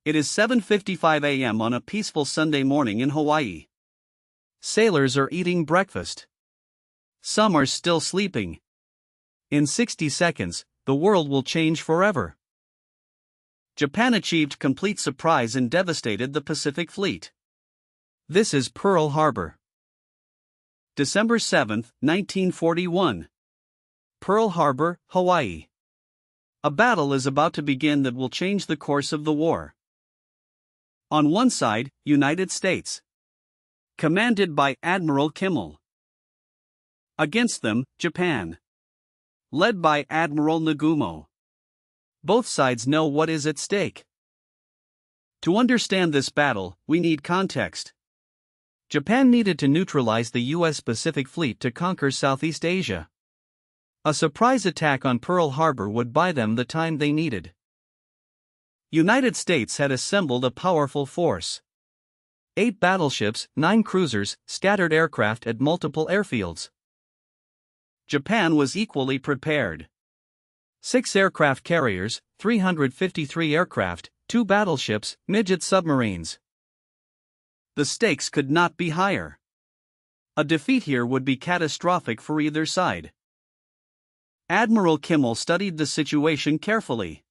It is 7:55 a.m. on a peaceful Sunday morning in Hawaii. Sailors are eating breakfast. Some are still sleeping. In 60 seconds, the world will change forever. Japan achieved complete surprise and devastated the Pacific Fleet. This is Pearl Harbor. December 7, 1941. Pearl Harbor, Hawaii. A battle is about to begin that will change the course of the war. On one side, United States, commanded by Admiral Kimmel. Against them, Japan, led by Admiral Nagumo. Both sides know what is at stake. To understand this battle, we need context. Japan needed to neutralize the U.S. Pacific Fleet to conquer Southeast Asia. A surprise attack on Pearl Harbor would buy them the time they needed. United States had assembled a powerful force. 8 battleships, 9 cruisers, scattered aircraft at multiple airfields. Japan was equally prepared. 6 aircraft carriers, 353 aircraft, 2 battleships, midget submarines. The stakes could not be higher. A defeat here would be catastrophic for either side. Admiral Kimmel studied the situation carefully.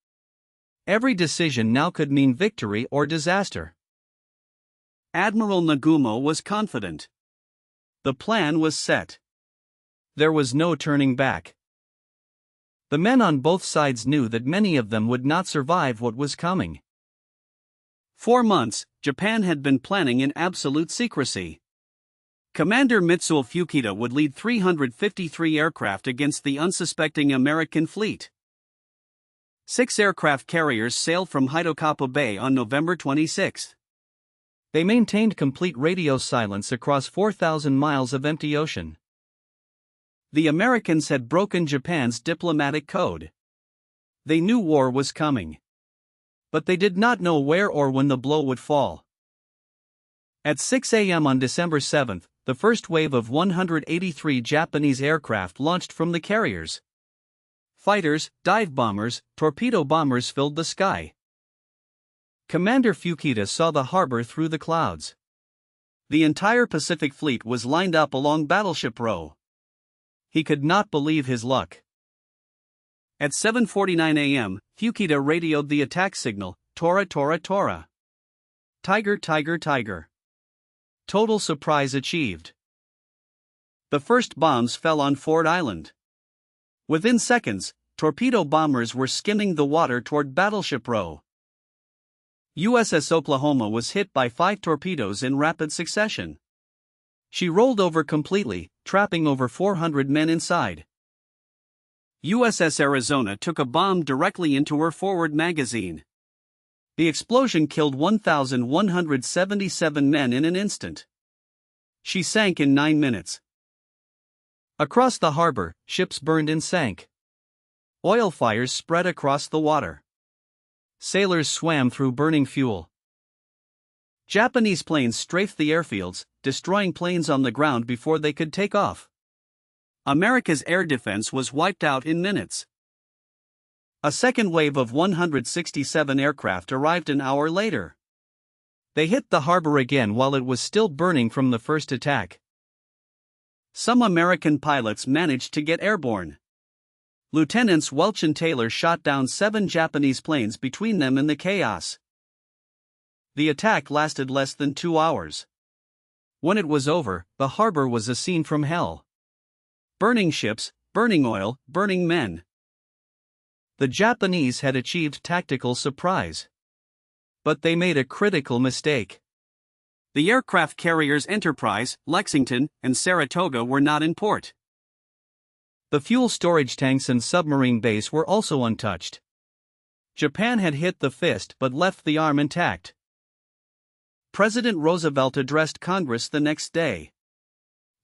Every decision now could mean victory or disaster. Admiral Nagumo was confident. The plan was set. There was no turning back. The men on both sides knew that many of them would not survive what was coming. 4 months, Japan had been planning in absolute secrecy. Commander Mitsuo Fukita would lead 353 aircraft against the unsuspecting American fleet. 6 aircraft carriers sailed from Hitokapa Bay on November 26. They maintained complete radio silence across 4,000 miles of empty ocean. The Americans had broken Japan's diplomatic code. They knew war was coming. But they did not know where or when the blow would fall. At 6 a.m. on December 7, the first wave of 183 Japanese aircraft launched from the carriers. Fighters, dive bombers, torpedo bombers filled the sky. Commander Fukita saw the harbor through the clouds. The entire Pacific Fleet was lined up along Battleship Row. He could not believe his luck. At 7:49 a.m., Fukita radioed the attack signal, Tora Tora Tora. Tiger Tiger Tiger. Total surprise achieved. The first bombs fell on Ford Island. Within seconds, torpedo bombers were skimming the water toward Battleship Row. USS Oklahoma was hit by 5 torpedoes in rapid succession. She rolled over completely, trapping over 400 men inside. USS Arizona took a bomb directly into her forward magazine. The explosion killed 1,177 men in an instant. She sank in 9 minutes. Across the harbor, ships burned and sank. Oil fires spread across the water. Sailors swam through burning fuel. Japanese planes strafed the airfields, destroying planes on the ground before they could take off. America's air defense was wiped out in minutes. A second wave of 167 aircraft arrived an hour later. They hit the harbor again while it was still burning from the first attack. Some American pilots managed to get airborne. Lieutenants Welch and Taylor shot down 7 Japanese planes between them in the chaos. The attack lasted less than 2 hours. When it was over, the harbor was a scene from hell. Burning ships, burning oil, burning men. The Japanese had achieved tactical surprise. But they made a critical mistake. The aircraft carriers Enterprise, Lexington, and Saratoga were not in port. The fuel storage tanks and submarine base were also untouched. Japan had hit the fist but left the arm intact. President Roosevelt addressed Congress the next day.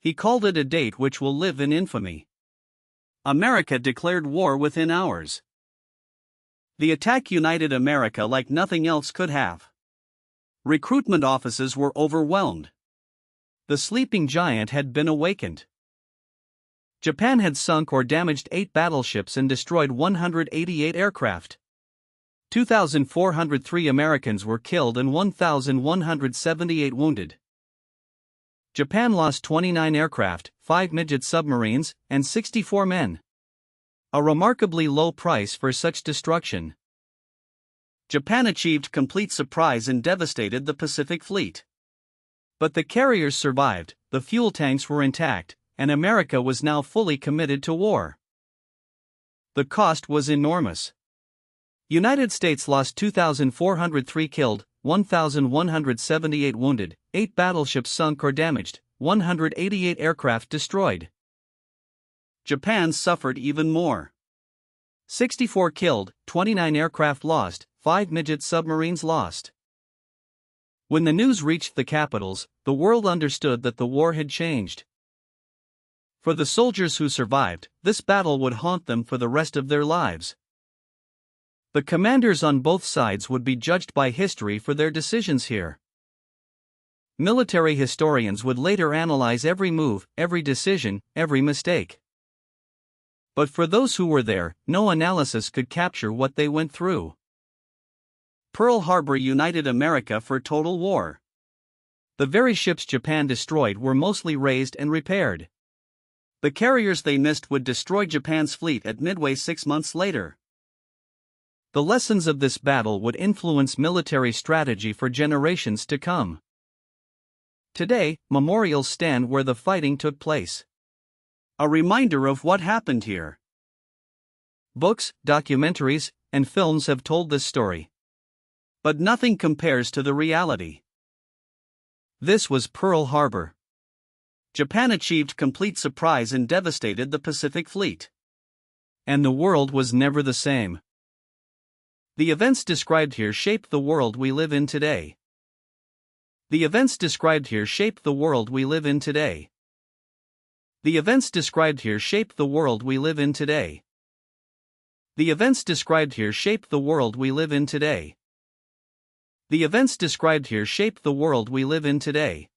He called it a date which will live in infamy. America declared war within hours. The attack united America like nothing else could have. Recruitment offices were overwhelmed. The sleeping giant had been awakened. Japan had sunk or damaged 8 battleships and destroyed 188 aircraft. 2,403 Americans were killed and 1,178 wounded. Japan lost 29 aircraft, 5 midget submarines, and 64 men. A remarkably low price for such destruction. Japan achieved complete surprise and devastated the Pacific Fleet. But the carriers survived, the fuel tanks were intact, and America was now fully committed to war. The cost was enormous. United States lost 2,403 killed, 1,178 wounded, 8 battleships sunk or damaged, 188 aircraft destroyed. Japan suffered even more. 64 killed, 29 aircraft lost, 5 midget submarines lost. When the news reached the capitals, the world understood that the war had changed. For the soldiers who survived, this battle would haunt them for the rest of their lives. The commanders on both sides would be judged by history for their decisions here. Military historians would later analyze every move, every decision, every mistake. But for those who were there, no analysis could capture what they went through. Pearl Harbor united America for total war. The very ships Japan destroyed were mostly raised and repaired. The carriers they missed would destroy Japan's fleet at Midway 6 months later. The lessons of this battle would influence military strategy for generations to come. Today, memorials stand where the fighting took place. A reminder of what happened here. Books, documentaries, and films have told this story. But nothing compares to the reality. This was Pearl Harbor. Japan achieved complete surprise and devastated the Pacific Fleet. And the world was never the same. The events described here shaped the world we live in today. The events described here shape the world we live in today. The events described here shape the world we live in today. The events described here shape the world we live in today. The events described here shape the world we live in today.